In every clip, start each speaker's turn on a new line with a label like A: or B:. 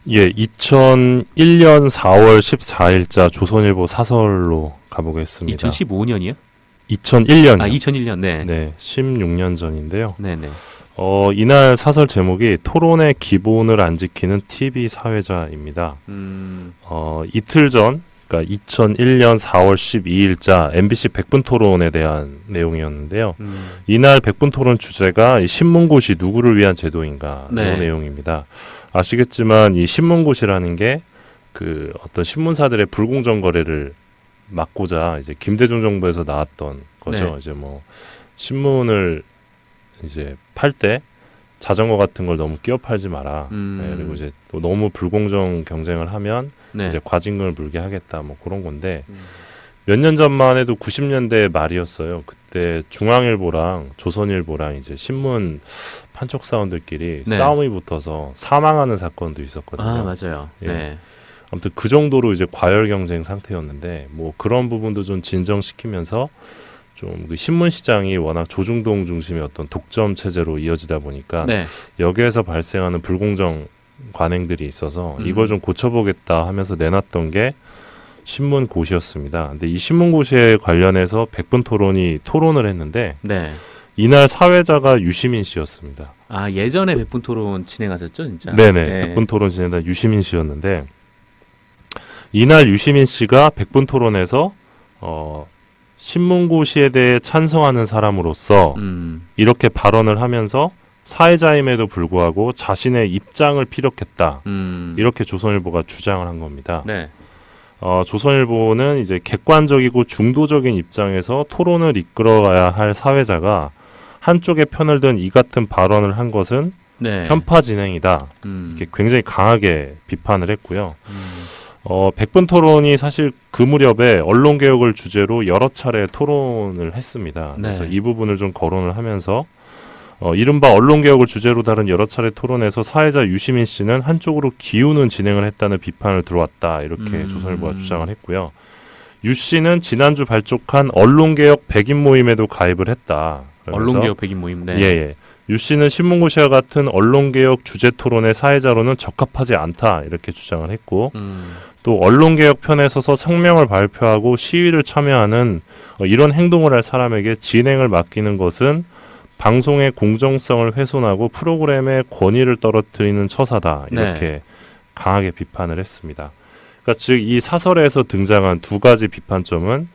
A: 예, 2001년 4월 14일자 조선일보 사설로 가보겠습니다.
B: 2015년이요?
A: 2001년이요.
B: 아, 2001년. 네.
A: 네, 16년 전인데요.
B: 네네.
A: 이날 사설 제목이 토론의 기본을 안 지키는 TV 사회자입니다. 이틀 전, 그러니까 2001년 4월 12일자 MBC 100분 토론에 대한 내용이었는데요. 이날 100분 토론 주제가 이 신문고시 누구를 위한 제도인가
B: 네.
A: 이 내용입니다. 아시겠지만 이 신문고시라는 게 그 어떤 신문사들의 불공정 거래를 막고자 이제 김대중 정부에서 나왔던 거죠.
B: 네.
A: 이제 뭐 신문을 이제 팔 때 자전거 같은 걸 너무 끼워 팔지 마라. 네, 그리고 이제 또 너무 불공정 경쟁을 하면
B: 네.
A: 이제 과징금을 물게 하겠다. 뭐 그런 건데 몇 년 전만 해도 90년대 말이었어요. 그때 중앙일보랑 조선일보랑 이제 신문 판촉 사원들끼리
B: 네.
A: 싸움이 붙어서 사망하는 사건도 있었거든요.
B: 아, 맞아요.
A: 예.
B: 네.
A: 아무튼 그 정도로 이제 과열 경쟁 상태였는데 뭐 그런 부분도 좀 진정시키면서 좀 그 신문 시장이 워낙 조중동 중심의 어떤 독점 체제로 이어지다 보니까
B: 네.
A: 여기에서 발생하는 불공정 관행들이 있어서 이걸 좀 고쳐보겠다 하면서 내놨던 게 신문고시였습니다. 근데 이 신문고시에 관련해서 100분 토론이 토론을 했는데
B: 네.
A: 이날 사회자가 유시민 씨였습니다.
B: 아, 예전에 100분 토론 진행하셨죠, 진짜?
A: 네네.
B: 네.
A: 100분 토론 진행한 유시민 씨였는데 이날 유시민 씨가 100분 토론에서 신문고시에 대해 찬성하는 사람으로서 이렇게 발언을 하면서 사회자임에도 불구하고 자신의 입장을 피력했다. 이렇게 조선일보가 주장을 한 겁니다.
B: 네.
A: 조선일보는 이제 객관적이고 중도적인 입장에서 토론을 이끌어가야 할 사회자가 한쪽의 편을 든 이 같은 발언을 한 것은
B: 네.
A: 편파 진행이다. 이렇게 굉장히 강하게 비판을 했고요. 100분 토론이 사실 그 무렵에 언론개혁을 주제로 여러 차례 토론을 했습니다. 그래서
B: 네.
A: 이 부분을 좀 거론을 하면서 이른바 언론개혁을 주제로 다룬 여러 차례 토론에서 사회자 유시민 씨는 한쪽으로 기우는 진행을 했다는 비판을 들어왔다. 이렇게 조선일보가 주장을 했고요. 유 씨는 지난주 발족한 언론개혁 100인 모임에도 가입을 했다.
B: 언론개혁 100인 모임. 네.
A: 예. 유 씨는 신문고시와 같은 언론개혁 주제 토론의 사회자로는 적합하지 않다. 이렇게 주장을 했고 또 언론개혁 편에 서서 성명을 발표하고 시위를 참여하는 이런 행동을 할 사람에게 진행을 맡기는 것은 방송의 공정성을 훼손하고 프로그램의 권위를 떨어뜨리는 처사다. 이렇게
B: 네.
A: 강하게 비판을 했습니다. 그러니까 즉 이 사설에서 등장한 두 가지 비판점은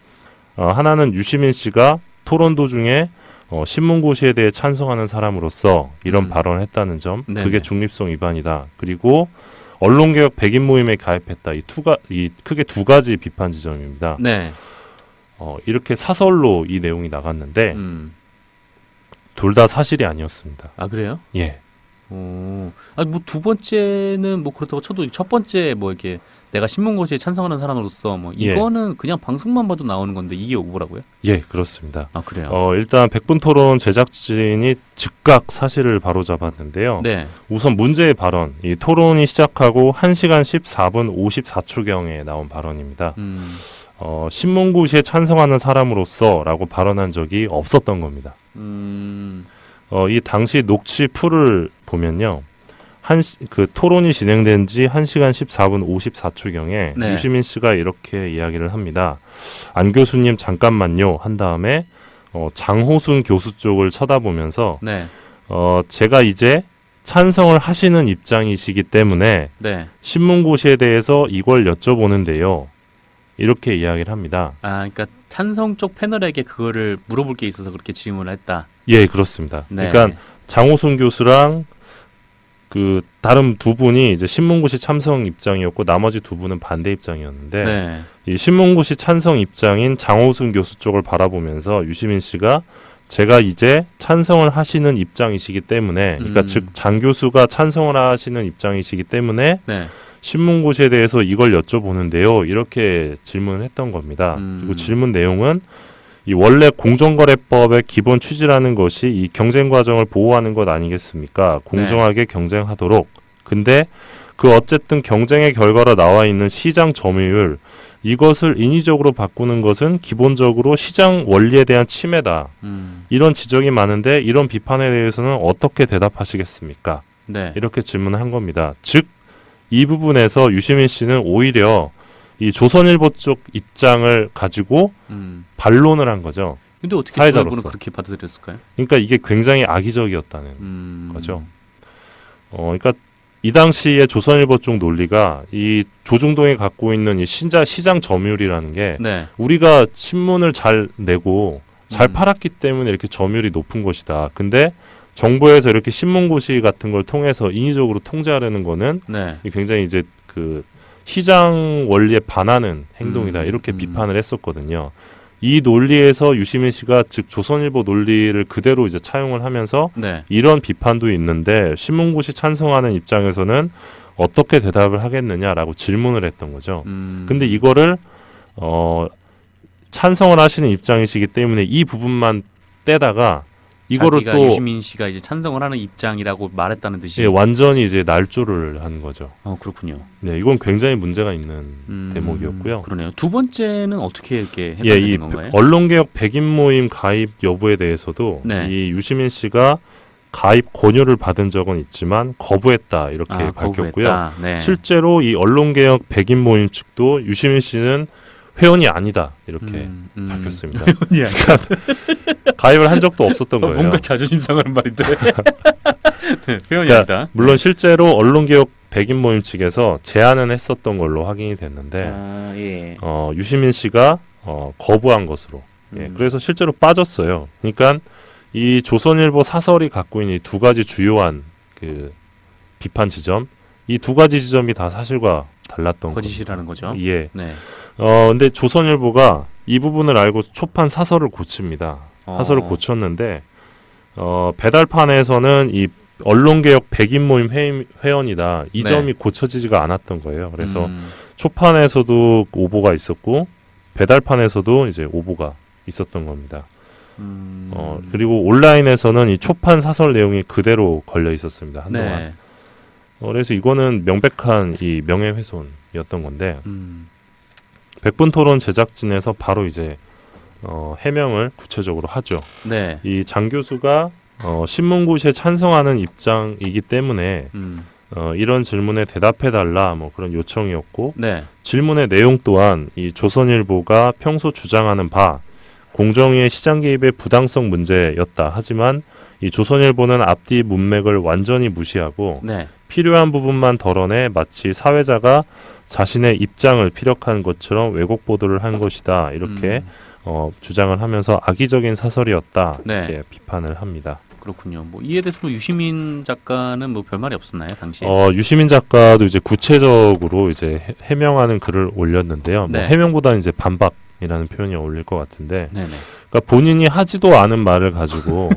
A: 하나는 유시민 씨가 토론 도중에 신문고시에 대해 찬성하는 사람으로서 이런 발언을 했다는 점,
B: 네네.
A: 그게 중립성 위반이다. 그리고 언론개혁 100인 모임에 가입했다. 이 크게 두 가지 비판 지점입니다.
B: 네.
A: 이렇게 사설로 이 내용이 나갔는데 둘 다 사실이 아니었습니다.
B: 아, 그래요?
A: 예.
B: 아니, 뭐 두 번째는 뭐 그렇다고 쳐도 첫 번째 뭐 이렇게 내가 신문고시에 찬성하는 사람으로서 뭐
A: 예.
B: 이거는 그냥 방송만 봐도 나오는 건데 이게 오보라고요?
A: 예, 그렇습니다.
B: 아, 그래요?
A: 일단 100분 토론 제작진이 즉각 사실을 바로잡았는데요.
B: 네.
A: 우선 문제의 발언, 이 토론이 시작하고 1시간 14분 54초경에 나온 발언입니다. 신문고시에 찬성하는 사람으로서라고 발언한 적이 없었던 겁니다. 이 당시 녹취 풀을 보면요. 그 토론이 진행된 지 1시간 14분 54초경에
B: 네.
A: 유시민 씨가 이렇게 이야기를 합니다. 안 교수님 잠깐만요 한 다음에 장호순 교수 쪽을 쳐다보면서
B: 네.
A: 제가 이제 찬성을 하시는 입장이시기 때문에
B: 네.
A: 신문고시에 대해서 이걸 여쭤보는데요. 이렇게 이야기를 합니다.
B: 아, 그러니까 찬성 쪽 패널에게 그거를 물어볼 게 있어서 그렇게 질문을 했다.
A: 예, 그렇습니다.
B: 네.
A: 그러니까 장호순 교수랑 그 다른 두 분이 이제 신문고시 찬성 입장이었고 나머지 두 분은 반대 입장이었는데
B: 네.
A: 이 신문고시 찬성 입장인 장호순 교수 쪽을 바라보면서 유시민 씨가 제가 이제 찬성을 하시는 입장이시기 때문에 그러니까 즉 장 교수가 찬성을 하시는 입장이시기 때문에
B: 네.
A: 신문고시에 대해서 이걸 여쭤보는데요. 이렇게 질문을 했던 겁니다. 그리고 질문 내용은 이 원래 공정거래법의 기본 취지라는 것이 이 경쟁 과정을 보호하는 것 아니겠습니까? 공정하게 경쟁하도록. 근데 그 어쨌든 경쟁의 결과로 나와 있는 시장 점유율 이것을 인위적으로 바꾸는 것은 기본적으로 시장 원리에 대한 침해다. 이런 지적이 많은데 이런 비판에 대해서는 어떻게 대답하시겠습니까?
B: 네.
A: 이렇게 질문을 한 겁니다. 즉 이 부분에서 유시민 씨는 오히려 이 조선일보 쪽 입장을 가지고 반론을 한 거죠.
B: 근데 어떻게
A: 사회자로서.
B: 조선일보는 그렇게 받아들였을까요?
A: 그러니까 이게 굉장히 악의적이었다는 거죠. 그러니까 이 당시에 조선일보 쪽 논리가 이 조중동이 갖고 있는 이 시장 점유율이라는 게
B: 네.
A: 우리가 신문을 잘 내고 잘
B: 음.
A: 팔았기 때문에 이렇게 점유율이 높은 것이다. 근데 정부에서 이렇게 신문고시 같은 걸 통해서 인위적으로 통제하려는 거는
B: 네.
A: 굉장히 이제 그 시장 원리에 반하는 행동이다. 이렇게
B: 음.
A: 비판을 했었거든요. 이 논리에서 유시민 씨가 즉 조선일보 논리를 그대로 이제 차용을 하면서
B: 네.
A: 이런 비판도 있는데 신문고시 찬성하는 입장에서는 어떻게 대답을 하겠느냐라고 질문을 했던 거죠. 근데 이거를 찬성을 하시는 입장이시기 때문에 이 부분만 떼다가 이거를
B: 자기가
A: 또
B: 유시민 씨가 이제 찬성을 하는 입장이라고 말했다는 듯이.
A: 예, 완전히 이제 날조를 한 거죠.
B: 그렇군요.
A: 네, 이건 굉장히 문제가 있는 대목이었고요.
B: 그러네요. 두 번째는 어떻게 이렇게
A: 예, 이
B: 해석된 건가요?
A: 언론개혁 백인 모임 가입 여부에 대해서도
B: 네.
A: 이 유시민 씨가 가입 권유를 받은 적은 있지만 거부했다 이렇게 밝혔고요.
B: 거부했다. 네.
A: 실제로 이 언론개혁 백인 모임 측도 유시민 씨는 회원이 아니다 이렇게 밝혔습니다. 가입을 한 적도 없었던 거예요.
B: 뭔가 자존심 상하는 말인데. 네, 표현이
A: 그러니까
B: 아니다.
A: 물론 실제로 언론개혁 백인 모임 측에서 제안은 했었던 걸로 확인이 됐는데
B: 예.
A: 유시민 씨가 거부한 것으로. 예, 그래서 실제로 빠졌어요. 그러니까 이 조선일보 사설이 갖고 있는 이 두 가지 주요한 그 비판 지점, 이 두 가지 지점이 다 사실과 달랐던
B: 거짓이라는 거죠.
A: 예.
B: 네.
A: 근데 조선일보가 이 부분을 알고 초판 사설을 고칩니다. 사설을 고쳤는데 배달판에서는 이 언론개혁 백인 모임 회원이다. 이
B: 네.
A: 점이 고쳐지지가 않았던 거예요. 그래서 초판에서도 오보가 있었고 배달판에서도 이제 오보가 있었던 겁니다. 그리고 온라인에서는 이 초판 사설 내용이 그대로 걸려 있었습니다. 한동안.
B: 네.
A: 그래서 이거는 명백한 이 명예훼손이었던 건데 백분토론 제작진에서 바로 이제 해명을 구체적으로 하죠.
B: 네.
A: 이 장 교수가 신문고시에 찬성하는 입장이기 때문에 이런 질문에 대답해달라 뭐 그런 요청이었고
B: 네.
A: 질문의 내용 또한 이 조선일보가 평소 주장하는 바 공정위의 시장 개입의 부당성 문제였다. 하지만 이 조선일보는 앞뒤 문맥을 완전히 무시하고
B: 네.
A: 필요한 부분만 덜어내 마치 사회자가 자신의 입장을 피력한 것처럼 왜곡 보도를 한 것이다. 이렇게 주장을 하면서 악의적인 사설이었다.
B: 네.
A: 이렇게 비판을 합니다.
B: 그렇군요. 뭐 이에 대해서 뭐 유시민 작가는 뭐 별말이 없었나요, 당시에?
A: 유시민 작가도 이제 구체적으로 이제 해명하는 글을 올렸는데요.
B: 네.
A: 뭐 해명보다는 이제 반박이라는 표현이 어울릴 것 같은데,
B: 네네.
A: 그러니까 본인이 하지도 않은 말을 가지고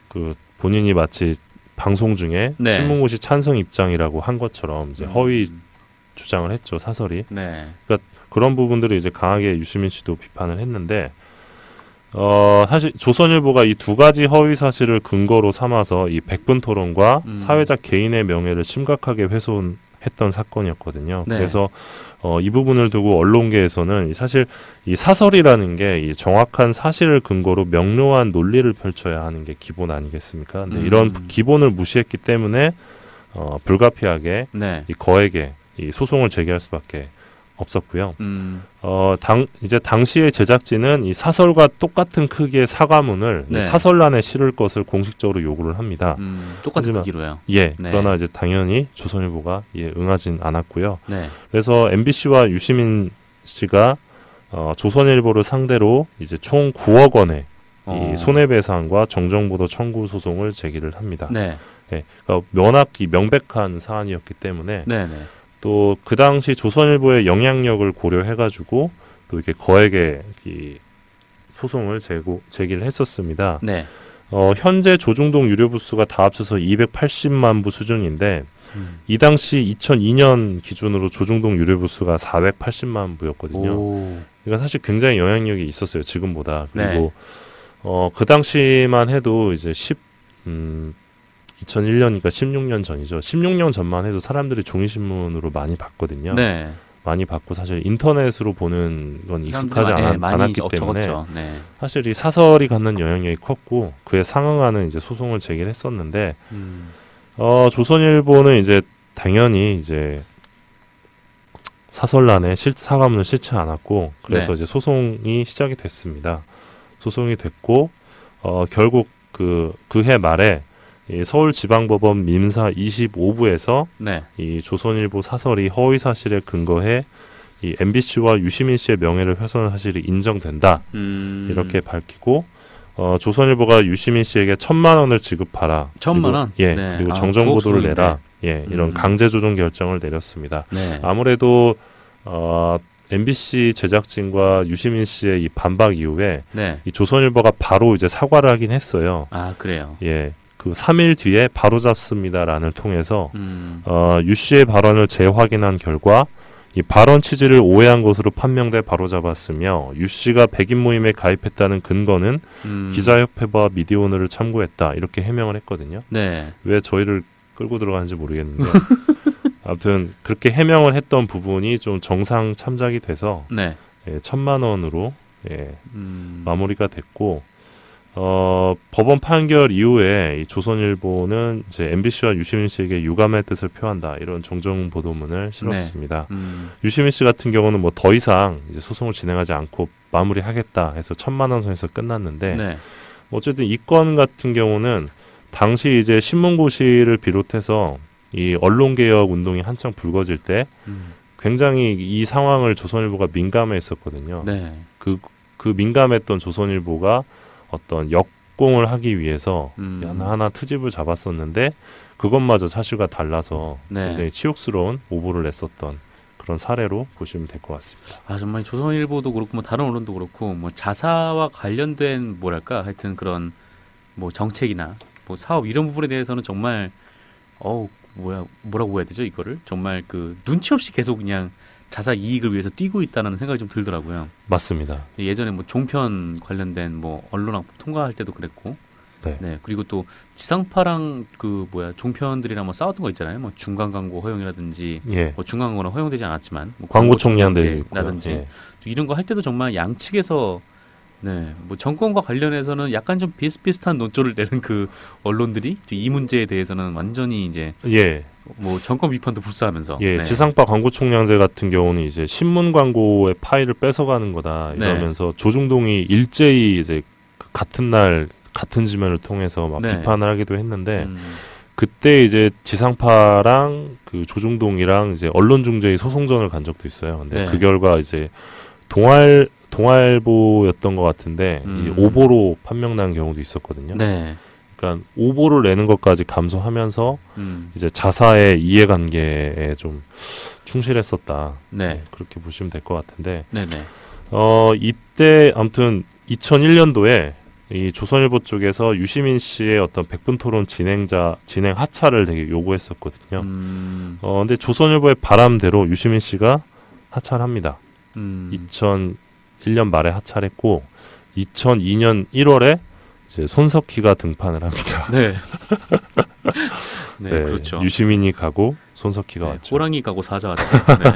A: 그 본인이 마치 방송 중에
B: 네.
A: 신문고시 찬성 입장이라고 한 것처럼 이제 허위 주장을 했죠, 사설이.
B: 네.
A: 그런 부분들을 이제 강하게 유시민 씨도 비판을 했는데 사실 조선일보가 이 두 가지 허위 사실을 근거로 삼아서 이 백분 토론과 사회자 개인의 명예를 심각하게 훼손했던 사건이었거든요.
B: 네.
A: 그래서 이 부분을 두고 언론계에서는 사실 이 사설이라는 게 이 정확한 사실을 근거로 명료한 논리를 펼쳐야 하는 게 기본 아니겠습니까? 근데 이런 기본을 무시했기 때문에 불가피하게
B: 네.
A: 이 거액의 이 소송을 제기할 수밖에 없었고요. 이제 당시의 제작진은 이 사설과 똑같은 크기의 사과문을
B: 네.
A: 이 사설란에 실을 것을 공식적으로 요구를 합니다.
B: 똑같은
A: 하지만-
B: 크기로요.
A: 예.
B: 네.
A: 그러나 이제 당연히 조선일보가 응하진 않았고요.
B: 네.
A: 그래서 MBC와 유시민 씨가 조선일보를 상대로 이제 총 9억 원의 이 손해배상과 정정보도 청구 소송을 제기를 합니다.
B: 네.
A: 예. 그러니까 명확히 명백한 사안이었기 때문에
B: 네. 네.
A: 또 그 당시 조선일보의 영향력을 고려해가지고 또 이렇게 거액의 이 소송을 제기를 했었습니다.
B: 네.
A: 현재 조중동 유료 부수가 다 합쳐서 280만 부 수준인데 이 당시 2002년 기준으로 조중동 유료 부수가 480만 부였거든요.
B: 오.
A: 그러니까 사실 굉장히 영향력이 있었어요, 지금보다.
B: 네.
A: 그리고 그 당시만 해도 이제 2001년이니까 16년 전이죠. 16년 전만 해도 사람들이 종이신문으로 많이 봤거든요.
B: 네.
A: 많이 봤고 사실 인터넷으로 보는 건 익숙하지 않았기 때문에
B: 적었죠. 네.
A: 사실 이 사설이 갖는 영향력이 컸고 그에 상응하는 이제 소송을 제기를 했었는데 조선일보는 이제 당연히 이제 사설란에 사과문을 싣지 않았고 그래서
B: 네.
A: 이제 소송이 시작이 됐습니다. 소송이 됐고 결국 그해 말에 이 서울지방법원 민사 25부에서
B: 네.
A: 이 조선일보 사설이 허위 사실에 근거해 이 MBC와 유시민 씨의 명예를 훼손한 사실이 인정된다. 이렇게 밝히고 조선일보가 유시민 씨에게 1,000만 원을 지급하라.
B: 1,000만 원?
A: 예.
B: 네.
A: 그리고
B: 아,
A: 정정 보도를
B: 부업소송인데.
A: 내라. 예. 이런 강제 조정 결정을 내렸습니다.
B: 네.
A: 아무래도 MBC 제작진과 유시민 씨의 이 반박 이후에
B: 네.
A: 이 조선일보가 바로 이제 사과를 하긴 했어요.
B: 아, 그래요.
A: 예. 그 3일 뒤에 바로 잡습니다란을 통해서 유 씨의 발언을 재확인한 결과 이 발언 취지를 오해한 것으로 판명돼 바로 잡았으며 유 씨가 백인 모임에 가입했다는 근거는 기자협회와 미디어오늘을 참고했다 이렇게 해명을 했거든요.
B: 네.
A: 왜 저희를 끌고 들어가는지 모르겠는데 아무튼 그렇게 해명을 했던 부분이 좀 정상 참작이 돼서
B: 네.
A: 1,000만 원으로 마무리가 됐고 법원 판결 이후에 이 조선일보는 이제 MBC와 유시민 씨에게 유감의 뜻을 표한다 이런 정정 보도문을 실었습니다. 유시민 씨 같은 경우는 뭐 더 이상 이제 소송을 진행하지 않고 마무리하겠다 해서 1,000만 원 선에서 끝났는데
B: 네.
A: 어쨌든 이 건 같은 경우는 당시 이제 신문고시를 비롯해서 이 언론개혁 운동이 한창 불거질 때 굉장히 이 상황을 조선일보가 민감해했었거든요.
B: 네.
A: 그 민감했던 조선일보가 어떤 역공을 하기 위해서 하나 트집을 잡았었는데 그것마저 사실과 달라서
B: 네.
A: 굉장히 치욕스러운 오보를 냈었던 그런 사례로 보시면 될 것 같습니다.
B: 아, 정말 조선일보도 그렇고 뭐 다른 언론도 그렇고 뭐 자사와 관련된 뭐랄까 하여튼 그런 뭐 정책이나 뭐 사업 이런 부분에 대해서는 정말 뭐라고 해야 되죠 이거를 정말 그 눈치 없이 계속 그냥 자사 이익을 위해서 뛰고 있다는 생각이 좀 들더라고요.
A: 맞습니다.
B: 예전에 뭐 종편 관련된 뭐 언론학법 통과할 때도 그랬고,
A: 네.
B: 그리고 또 지상파랑 종편들이랑 뭐 싸웠던 거 있잖아요. 뭐 중간 광고 허용이라든지,
A: 예.
B: 뭐 중간 광고는 허용되지 않았지만, 뭐
A: 광고 총량제
B: 라든지
A: 예.
B: 이런 거 할 때도 정말 양측에서 뭐 정권과 관련해서는 약간 좀 비슷비슷한 논조를 내는 그 언론들이 이 문제에 대해서는 완전히 이제
A: 예.
B: 뭐 정권 비판도 불사하면서
A: 예, 지상파 광고 총량제 같은 경우는 이제 신문 광고의 파일을 뺏어가는 거다 이러면서 조중동이 일제히 이제 같은 날 같은 지면을 통해서 막 비판을 하기도 했는데 그때 이제 지상파랑 그 조중동이랑 이제 언론중재위 소송전을 간 적도 있어요. 근데 그 결과 이제 동아일보였던 것 같은데 이 오보로 판명난 경우도 있었거든요.
B: 네.
A: 그러니까 오보를 내는 것까지 감수하면서 이제 자사의 이해관계에 좀 충실했었다.
B: 네.
A: 그렇게 보시면 될 것 같은데.
B: 네네.
A: 이때 아무튼 2001년도에 이 조선일보 쪽에서 유시민 씨의 어떤 백분 토론 진행 하차를 되게 요구했었거든요. 근데 조선일보의 바람대로 유시민 씨가 하차합니다. 2001년 말에 하차했고 2002년 1월에 이제 손석희가 등판을 합니다.
B: 네. 네, 그렇죠.
A: 유시민이 가고 손석희가 왔죠.
B: 호랑이 가고 사자 왔죠. 네.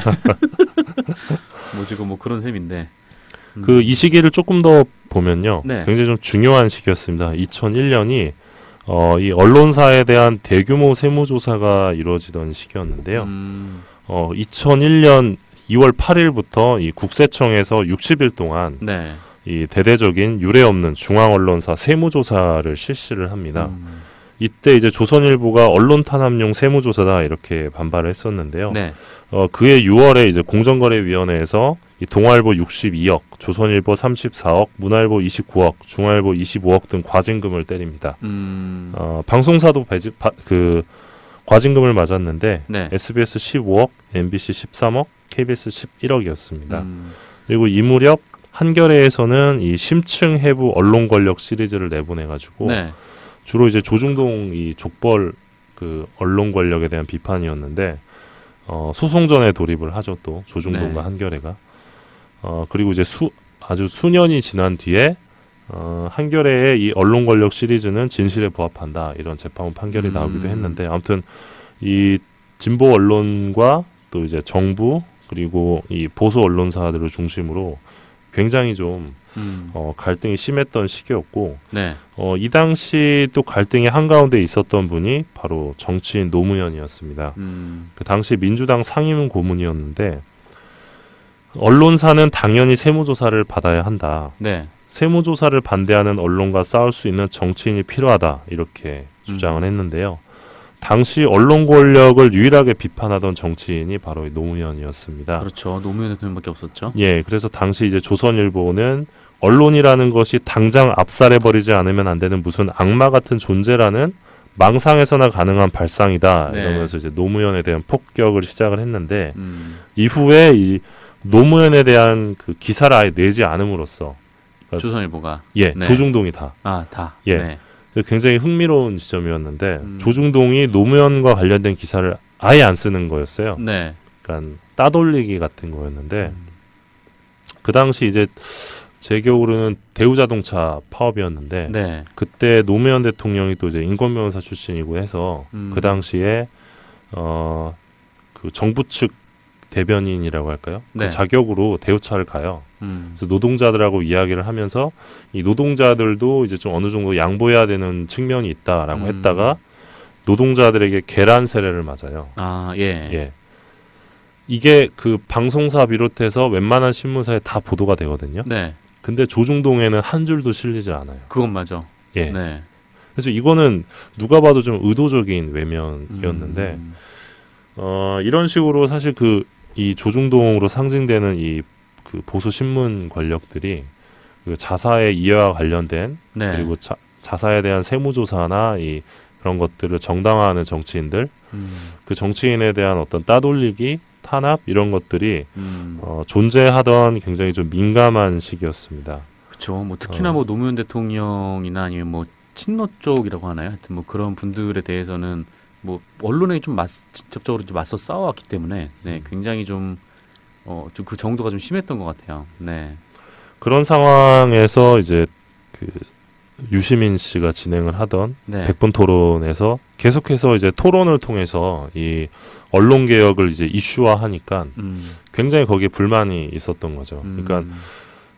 B: 뭐 지금 뭐 그런 셈인데.
A: 이 시기를 조금 더 보면요,
B: 네.
A: 굉장히 좀 중요한 시기였습니다. 2001년이 이 언론사에 대한 대규모 세무조사가 이루어지던 시기였는데요. 2001년 2월 8일부터 이 국세청에서 60일 동안
B: 네.
A: 이 대대적인 유례 없는 중앙 언론사 세무조사를 실시를 합니다. 이때 이제 조선일보가 언론 탄압용 세무조사다 이렇게 반발을 했었는데요.
B: 네.
A: 그해 6월에 이제 공정거래위원회에서 이 동아일보 62억, 조선일보 34억, 문화일보 29억, 중앙일보 25억 등 과징금을 때립니다. 방송사도 과징금을 맞았는데
B: 네.
A: SBS 15억, MBC 13억, KBS 11억이었습니다. 그리고 이 무렵 한겨레에서는 이 심층 해부 언론 권력 시리즈를 내보내가지고
B: 네.
A: 주로 이제 조중동 이 족벌 그 언론 권력에 대한 비판이었는데 소송전에 돌입을 하죠. 또 조중동과 한겨레가 그리고 이제 아주 수년이 지난 뒤에 한겨레의 이 언론 권력 시리즈는 진실에 부합한다 이런 재판원 판결이 나오기도 했는데 아무튼 이 진보 언론과 또 이제 정부 그리고 이 보수 언론사들을 중심으로 굉장히 좀 갈등이 심했던 시기였고
B: 네.
A: 이 당시 또 갈등이 한가운데 있었던 분이 바로 정치인 노무현이었습니다. 그 당시 민주당 상임 고문이었는데 언론사는 당연히 세무조사를 받아야 한다.
B: 네.
A: 세무조사를 반대하는 언론과 싸울 수 있는 정치인이 필요하다. 이렇게 주장을 했는데요. 당시 언론 권력을 유일하게 비판하던 정치인이 바로 노무현이었습니다.
B: 그렇죠. 노무현 대통령밖에 없었죠.
A: 예, 그래서 당시 이제 조선일보는 언론이라는 것이 당장 압살해버리지 않으면 안 되는 무슨 악마 같은 존재라는 망상에서나 가능한 발상이다.
B: 네.
A: 이러면서 이제 노무현에 대한 폭격을 시작을 했는데 이후에 이 노무현에 대한 그 기사를 아예 내지 않음으로써
B: 조선일보가
A: 예,
B: 네.
A: 조중동이 다
B: 다.
A: 예.
B: 네.
A: 굉장히 흥미로운 지점이었는데 조중동이 노무현과 관련된 기사를 아예 안 쓰는 거였어요.
B: 네.
A: 그러니까 따돌리기 같은 거였는데 그 당시 이제 제 기억으로는 대우자동차 파업이었는데
B: 네.
A: 그때 노무현 대통령이 또 이제 인권변호사 출신이고 해서 그 당시에 그 정부 측 대변인이라고 할까요?
B: 네.
A: 그 자격으로 대우차를 가요. 그래서 노동자들하고 이야기를 하면서 이 노동자들도 이제 좀 어느 정도 양보해야 되는 측면이 있다라고 했다가 노동자들에게 계란 세례를 맞아요.
B: 아, 예.
A: 예. 이게 그 방송사 비롯해서 웬만한 신문사에 다 보도가 되거든요.
B: 네.
A: 근데 조중동에는 한 줄도 실리지 않아요.
B: 그건 맞아.
A: 예.
B: 네.
A: 그래서 이거는 누가 봐도 좀 의도적인 외면이었는데 이런 식으로 사실 그 이 조중동으로 상징되는 이 그 보수 신문 권력들이 그 자사의 이해와 관련된
B: 네.
A: 그리고 자사에 대한 세무조사나 이 그런 것들을 정당화하는 정치인들 그 정치인에 대한 어떤 따돌리기 탄압 이런 것들이 존재하던 굉장히 좀 민감한 시기였습니다.
B: 그렇죠. 뭐 특히나 뭐 노무현 대통령이나 아니면 뭐 친노 쪽이라고 하나요? 하여튼 뭐 그런 분들에 대해서는 뭐 언론에 좀 직접적으로 좀 맞서 싸워왔기 때문에 네, 굉장히 좀 그 정도가 좀 심했던 것 같아요. 네.
A: 그런 상황에서 이제 그 유시민 씨가 진행을 하던
B: 네.
A: 100분 토론에서 계속해서 이제 토론을 통해서 이 언론 개혁을 이제 이슈화하니까 굉장히 거기에 불만이 있었던 거죠. 그러니까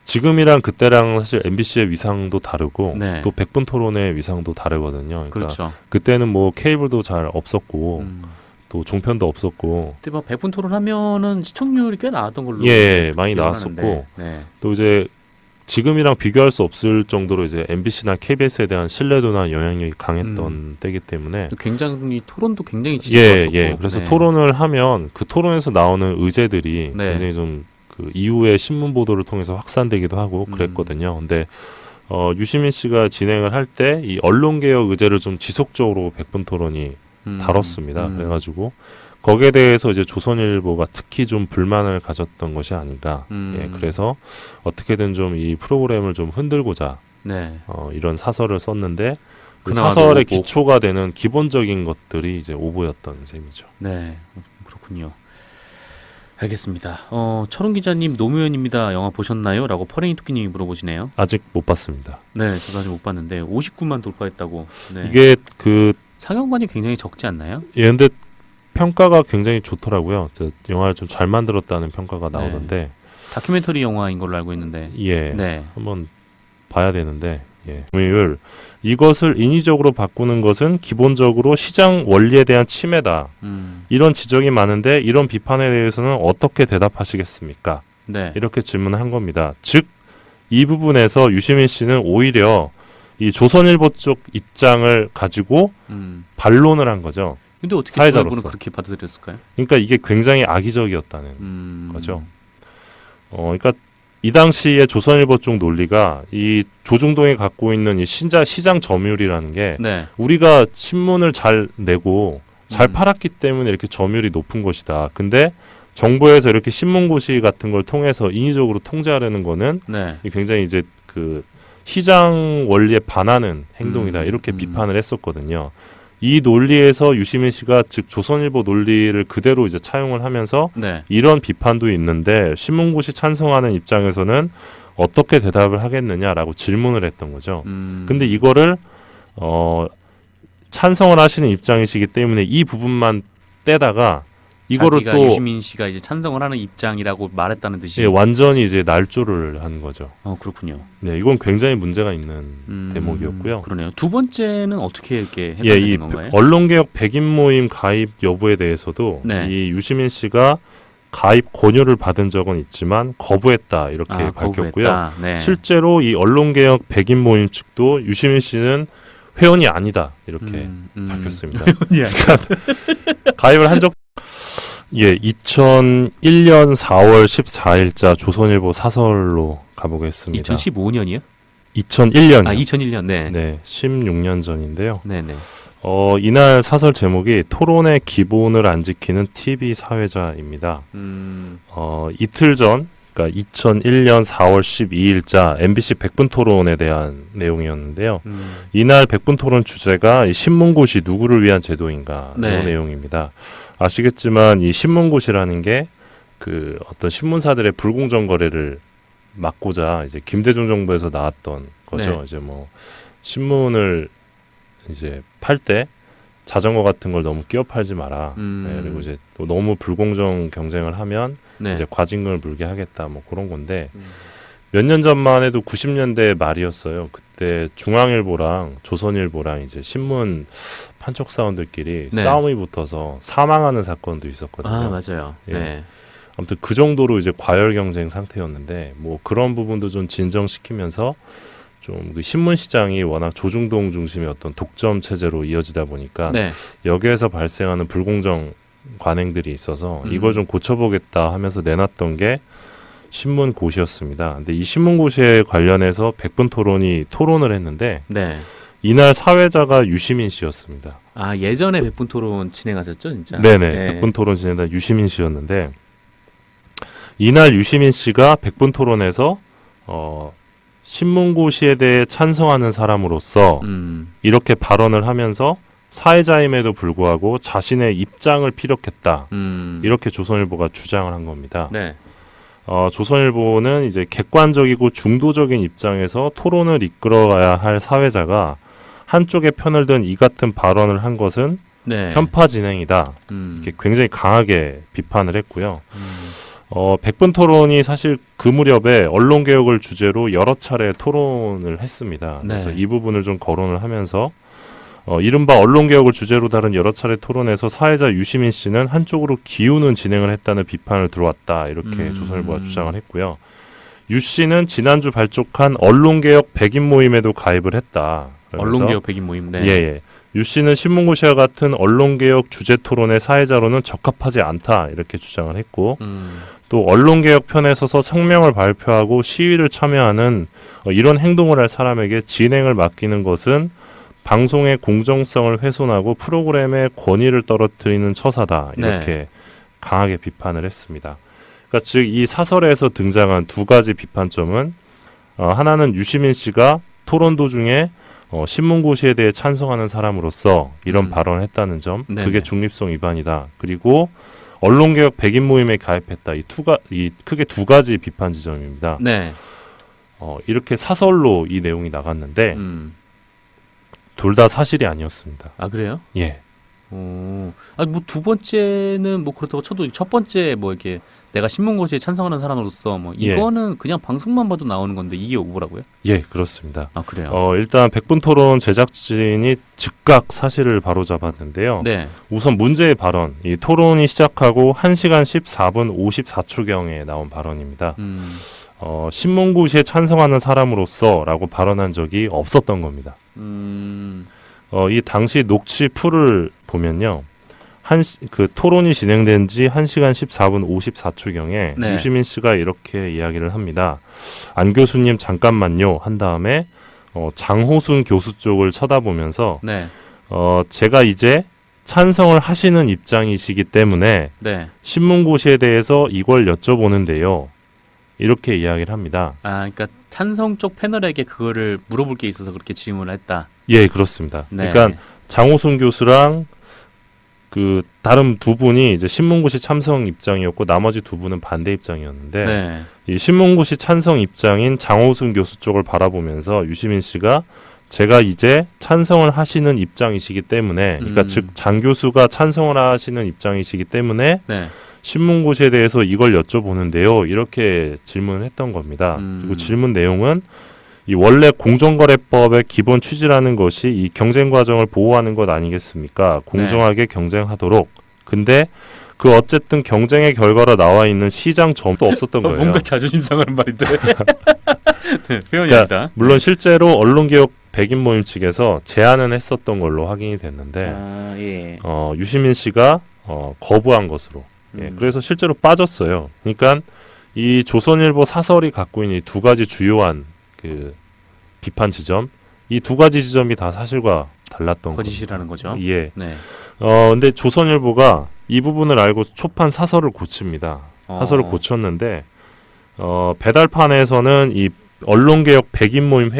A: 지금이랑 그때랑 사실 MBC의 위상도 다르고
B: 네.
A: 또 100분 토론의 위상도 다르거든요. 그러니까
B: 그렇죠.
A: 그때는 뭐 케이블도 잘 없었고 또 종편도 없었고
B: 그때 뭐 100분 토론하면은 시청률이 꽤 나왔던 걸로
A: 예, 많이
B: 기억을
A: 나왔었고
B: 하는데, 네.
A: 또 이제 지금이랑 비교할 수 없을 정도로 이제 MBC나 KBS에 대한 신뢰도나 영향력이 강했던 때이기 때문에
B: 또 굉장히 토론도 굉장히
A: 예,
B: 지루했었고
A: 예. 그래서
B: 네.
A: 토론을 하면 그 토론에서 나오는 의제들이
B: 네.
A: 굉장히 좀 그 이후에 신문 보도를 통해서 확산되기도 하고 그랬거든요. 근데 유시민 씨가 진행을 할 때 이 언론 개혁 의제를 좀 지속적으로 100분 토론이 다뤘습니다. 그래가지고 거기에 대해서 이제 조선일보가 특히 좀 불만을 가졌던 것이 아닌가. 예, 그래서 어떻게든 좀 이 프로그램을 좀 흔들고자
B: 네.
A: 이런 사설을 썼는데 그
B: 그나마도
A: 사설의
B: 오보.
A: 기초가 되는 기본적인 것들이 이제 오보였던 셈이죠.
B: 네. 그렇군요. 알겠습니다. 철훈 기자님 노무현입니다. 영화 보셨나요? 라고 퍼레이 토끼님이 물어보시네요.
A: 아직 못 봤습니다.
B: 네, 저도 아직 못 봤는데 59만 돌파했다고. 네.
A: 이게 그
B: 상영관이 굉장히 적지 않나요?
A: 예, 근데 평가가 굉장히 좋더라고요. 영화를 좀 잘 만들었다는 평가가 나오던데
B: 다큐멘터리 영화인 걸로 알고 있는데.
A: 예,
B: 네.
A: 한번 봐야 되는데 예. 점유율 이것을 인위적으로 바꾸는 것은 기본적으로 시장 원리에 대한 침해다. 이런 지적이 많은데 이런 비판에 대해서는 어떻게 대답하시겠습니까?
B: 네.
A: 이렇게 질문을 한 겁니다. 즉 이 부분에서 유시민 씨는 오히려 이 조선일보 쪽 입장을 가지고 반론을 한 거죠.
B: 근데 어떻게
A: 사회자로서.
B: 조선일보는 그렇게 받아들였을까요?
A: 그러니까 이게 굉장히 악의적이었다는 거죠. 그러니까 이 당시에 조선일보 쪽 논리가 이 조중동이 갖고 있는 이 시장 점유율이라는 게
B: 네.
A: 우리가 신문을 잘 내고 잘 팔았기 때문에 이렇게 점유율이 높은 것이다. 근데 정부에서 이렇게 신문고시 같은 걸 통해서 인위적으로 통제하려는 거는
B: 네.
A: 굉장히 이제 그 시장 원리에 반하는 행동이다. 이렇게 비판을 했었거든요. 이 논리에서 유시민 씨가 즉 조선일보 논리를 그대로 이제 차용을 하면서
B: 네.
A: 이런 비판도 있는데 신문고시 찬성하는 입장에서는 어떻게 대답을 하겠느냐라고 질문을 했던 거죠. 근데 이거를 찬성을 하시는 입장이시기 때문에 이 부분만 떼다가 이거를
B: 자기가
A: 또
B: 유시민 씨가 이제 찬성을 하는 입장이라고 말했다는 듯이.
A: 예, 완전히 이제 날조를 한 거죠.
B: 그렇군요.
A: 네, 이건 굉장히 문제가 있는 대목이었고요.
B: 그러네요. 두 번째는 어떻게 이렇게
A: 예,
B: 해결된
A: 이
B: 건가요?
A: 언론개혁 백인 모임 가입 여부에 대해서도
B: 네.
A: 이 유시민 씨가 가입 권유를 받은 적은 있지만 거부했다 이렇게 밝혔고요.
B: 거부했다. 네.
A: 실제로 이 언론개혁 백인 모임 측도 유시민 씨는 회원이 아니다 이렇게 밝혔습니다. 가입을 한 적, 예, 2001년 4월 14일자 조선일보 사설로 가보겠습니다.
B: 2015년이요?
A: 2001년.
B: 2001년. 네.
A: 네, 16년 전인데요.
B: 네네.
A: 이날 사설 제목이 토론의 기본을 안 지키는 TV 사회자입니다. 이틀 전, 그러니까 2001년 4월 12일자 MBC 백분 토론에 대한 내용이었는데요. 이날 백분 토론 주제가 이 신문고시 누구를 위한 제도인가 이
B: 네.
A: 내용입니다. 아시겠지만 이 신문고시라는 게 그 어떤 신문사들의 불공정 거래를 막고자 이제 김대중 정부에서 나왔던 거죠.
B: 네.
A: 이제 뭐 신문을 이제 팔 때 자전거 같은 걸 너무 끼워 팔지 마라. 네, 그리고 이제 또 너무 불공정 경쟁을 하면
B: 네.
A: 이제 과징금을 물게 하겠다. 뭐 그런 건데 몇 년 전만 해도 90년대 말이었어요. 그때 중앙일보랑 조선일보랑 이제 신문 판촉 사원들끼리
B: 네.
A: 싸움이 붙어서 사망하는 사건도 있었거든요.
B: 맞아요.
A: 예.
B: 네.
A: 아무튼 그 정도로 이제 과열 경쟁 상태였는데 뭐 그런 부분도 좀 진정시키면서 좀 그 신문 시장이 워낙 조중동 중심의 어떤 독점 체제로 이어지다 보니까
B: 네.
A: 여기에서 발생하는 불공정 관행들이 있어서 이걸 좀 고쳐보겠다 하면서 내놨던 게 신문고시였습니다. 근데 이 신문고시에 관련해서 백분 토론이 토론을 했는데
B: 네.
A: 이날 사회자가 유시민 씨였습니다.
B: 예전에 백분 토론 진행하셨죠, 진짜?
A: 네네.
B: 네.
A: 백분 토론 진행자 유시민 씨였는데 이날 유시민 씨가 백분 토론에서 신문고시에 대해 찬성하는 사람으로서 이렇게 발언을 하면서 사회자임에도 불구하고 자신의 입장을 피력했다. 이렇게 조선일보가 주장을 한 겁니다.
B: 네.
A: 조선일보는 이제 객관적이고 중도적인 입장에서 토론을 이끌어가야 할 사회자가 한쪽의 편을 든 이 같은 발언을 한 것은
B: 네.
A: 편파 진행이다. 이렇게 굉장히 강하게 비판을 했고요. 백분 토론이 사실 그 무렵에 언론 개혁을 주제로 여러 차례 토론을 했습니다.
B: 네.
A: 그래서 이 부분을 좀 거론을 하면서 이른바 언론 개혁을 주제로 다룬 여러 차례 토론에서 사회자 유시민 씨는 한쪽으로 기우는 진행을 했다는 비판을 들어왔다. 이렇게 조선일보가 주장을 했고요. 유 씨는 지난주 발족한 언론 개혁 백인 모임에도 가입을 했다.
B: 언론 개혁 백인 모임. 네.
A: 예. 유 씨는 신문고시와 같은 언론개혁 주제 토론의 사회자로는 적합하지 않다 이렇게 주장을 했고 또 언론개혁 편에 서서 성명을 발표하고 시위를 참여하는 이런 행동을 할 사람에게 진행을 맡기는 것은 방송의 공정성을 훼손하고 프로그램의 권위를 떨어뜨리는 처사다 이렇게
B: 네.
A: 강하게 비판을 했습니다. 그러니까 즉 이 사설에서 등장한 두 가지 비판점은 하나는 유시민 씨가 토론 도중에 신문고시에 대해 찬성하는 사람으로서 이런 발언을 했다는 점,
B: 네네.
A: 그게 중립성 위반이다. 그리고 언론개혁 백인 모임에 가입했다. 이 크게 두 가지 비판 지점입니다.
B: 네.
A: 이렇게 사설로 이 내용이 나갔는데 둘 다 사실이 아니었습니다.
B: 그래요?
A: 예.
B: 뭐 두 번째는 뭐 그렇다고 쳐도 첫 번째 뭐 이렇게 내가 신문고시에 찬성하는 사람으로서 뭐 이거는 그냥 방송만 봐도 나오는 건데 이게 뭐라고요?
A: 예, 그렇습니다.
B: 그래요?
A: 일단 백분 토론 제작진이 즉각 사실을 바로잡았는데요.
B: 네.
A: 우선 문제의 발언, 이 토론이 시작하고 1시간 14분 54초경에 나온 발언입니다. 신문고시에 찬성하는 사람으로서라고 발언한 적이 없었던 겁니다. 이 당시 녹취 풀을 보면요. 그 토론이 진행된 지 1시간 14분 54초경에
B: 네.
A: 유시민 씨가 이렇게 이야기를 합니다. 안 교수님 잠깐만요 한 다음에 장호순 교수 쪽을 쳐다보면서
B: 네.
A: 제가 이제 찬성을 하시는 입장이시기 때문에
B: 네.
A: 신문고시에 대해서 이걸 여쭤보는데요. 이렇게 이야기를 합니다.
B: 그러니까 찬성 쪽 패널에게 그거를 물어볼 게 있어서 그렇게 질문을 했다.
A: 예, 그렇습니다.
B: 네.
A: 그러니까 장호순 교수랑 그 다른 두 분이 이제 신문고시 찬성 입장이었고 나머지 두 분은 반대 입장이었는데
B: 네.
A: 이 신문고시 찬성 입장인 장호순 교수 쪽을 바라보면서 유시민 씨가 제가 이제 찬성을 하시는 입장이시기 때문에, 그러니까 즉 장 교수가 찬성을 하시는 입장이시기 때문에
B: 네.
A: 신문고시에 대해서 이걸 여쭤보는데요. 이렇게 질문했던 겁니다. 그리고 질문 내용은 이 원래 공정거래법의 기본 취지라는 것이 이 경쟁 과정을 보호하는 것 아니겠습니까? 공정하게 경쟁하도록. 근데 그 어쨌든 경쟁의 결과로 나와 있는 시장 점도 없었던 거예요.
B: 뭔가 자존심 상하는 말인데. 네, 표현입니다.
A: 그러니까 물론 실제로 언론개혁 백인 모임 측에서 제안은 했었던 걸로 확인이 됐는데
B: 아, 예.
A: 유시민 씨가 거부한 것으로. 예, 그래서 실제로 빠졌어요. 그러니까 이 조선일보 사설이 갖고 있는 이 두 가지 주요한 그 비판 지점, 이 두 가지 지점이 다 사실과 달랐던
B: 거짓이라는 거죠.
A: 예.
B: 네.
A: 근데 조선일보가 이 부분을 알고 초판 사설을 고칩니다. 사설을 고쳤는데 배달판에서는 이 언론개혁 백인 모임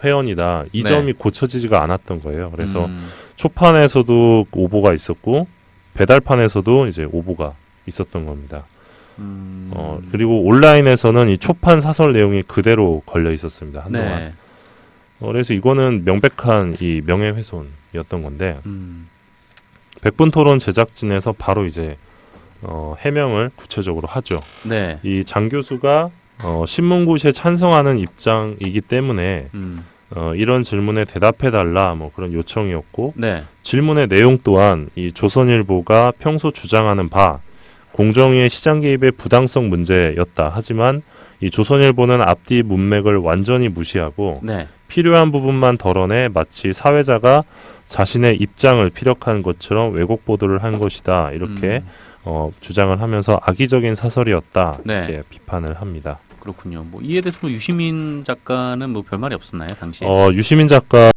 A: 회원이다. 이
B: 네.
A: 점이 고쳐지지가 않았던 거예요. 그래서 초판에서도 오보가 있었고 배달판에서도 이제 오보가 있었던 겁니다. 그리고 온라인에서는 이 초판 사설 내용이 그대로 걸려 있었습니다. 한동안.
B: 네.
A: 그래서 이거는 명백한 이 명예훼손이었던 건데 백분 토론 제작진에서 바로 이제 해명을 구체적으로 하죠.
B: 네.
A: 이 장 교수가 신문고시에 찬성하는 입장이기 때문에 이런 질문에 대답해달라 뭐 그런 요청이었고
B: 네.
A: 질문의 내용 또한 이 조선일보가 평소 주장하는 바 공정위의 시장 개입의 부당성 문제였다. 하지만 이 조선일보는 앞뒤 문맥을 완전히 무시하고
B: 네.
A: 필요한 부분만 덜어내 마치 사회자가 자신의 입장을 피력한 것처럼 왜곡 보도를 한 것이다. 이렇게 주장을 하면서 악의적인 사설이었다.
B: 네.
A: 이렇게 비판을 합니다.
B: 그렇군요. 뭐 이에 대해서 뭐 유시민 작가는 뭐 별말이 없었나요, 당시에?
A: 유시민 작가